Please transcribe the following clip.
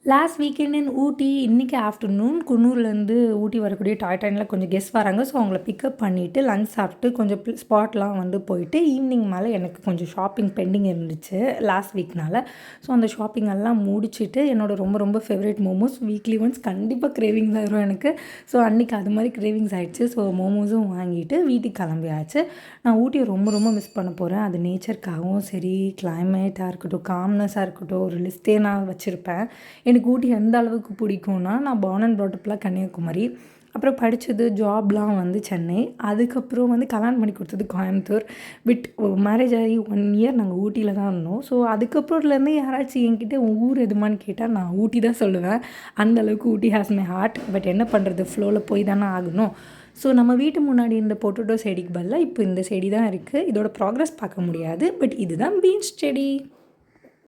Last weekend இன் ஊட்டி இன்றைக்கி afternoon குன்னூர்லேருந்து ஊட்டி வரக்கூடிய டாய் ட்ரெயினில் கொஞ்சம் கெஸ்ட் வராங்க. ஸோ அவங்கள பிக்கப் பண்ணிவிட்டு லஞ்ச் சாப்பிட்டு கொஞ்சம் ஸ்பாட்லாம் வந்து போயிட்டு ஈவினிங் மேலே எனக்கு கொஞ்சம் ஷாப்பிங் பெண்டிங் இருந்துச்சு லாஸ்ட் வீக்னால். ஸோ அந்த ஷாப்பிங் எல்லாம் முடிச்சுட்டு என்னோடய ரொம்ப ரொம்ப ஃபேவரட் மோமோஸ் வீக்லி ஒன்ஸ் கண்டிப்பாக கிரேவிங்ஸ் ஆகிரும் எனக்கு. ஸோ அன்றைக்கி அது மாதிரி கிரேவிங்ஸ் ஆகிடுச்சு. ஸோ மோமோஸும் வாங்கிட்டு வீட்டுக்கு கிளம்பியாச்சு. நான் ஊட்டியை ரொம்ப ரொம்ப மிஸ் பண்ண போகிறேன். அது நேச்சருக்காகவும் சரி, கிளைமேட்டாக இருக்கட்டும், காம்னஸாக இருக்கட்டும், ஒரு லிஸ்ட்டே நான் வச்சுருப்பேன். எனக்கு ஊட்டி எந்த அளவுக்கு பிடிக்கும்னா, நான் பார்ன் அண்ட் ப்ராட் அப்லாம் கன்னியாகுமரி, அப்புறம் படித்தது ஜாப்லாம் வந்து சென்னை, அதுக்கப்புறம் வந்து கல்யாணம் பண்ணி கொடுத்தது கோயம்புத்தூர். மேரேஜ் ஆகி 1 இயர் நாங்கள் ஊட்டியில் தான் இருந்தோம். ஸோ அதுக்கப்புறம்லேருந்து யாராச்சும் என்கிட்ட உன் ஊர் எதுமான்னு கேட்டால் நான் ஊட்டி தான் சொல்லுவேன். அந்தளவுக்கு ஊட்டி ஹேஸ் மை ஹார்ட். பட் என்ன பண்ணுறது, ஃப்ளோவில் போய் தானே ஆகணும். ஸோ நம்ம வீட்டு முன்னாடி இந்த பொட்டேட்டோ செடிக்கு பதிலாக இப்போ இந்த செடி தான் இருக்குது. இதோட ப்ராக்ரஸ் பார்க்க முடியாது. பட் இதுதான் பீன்ஸ் செடி.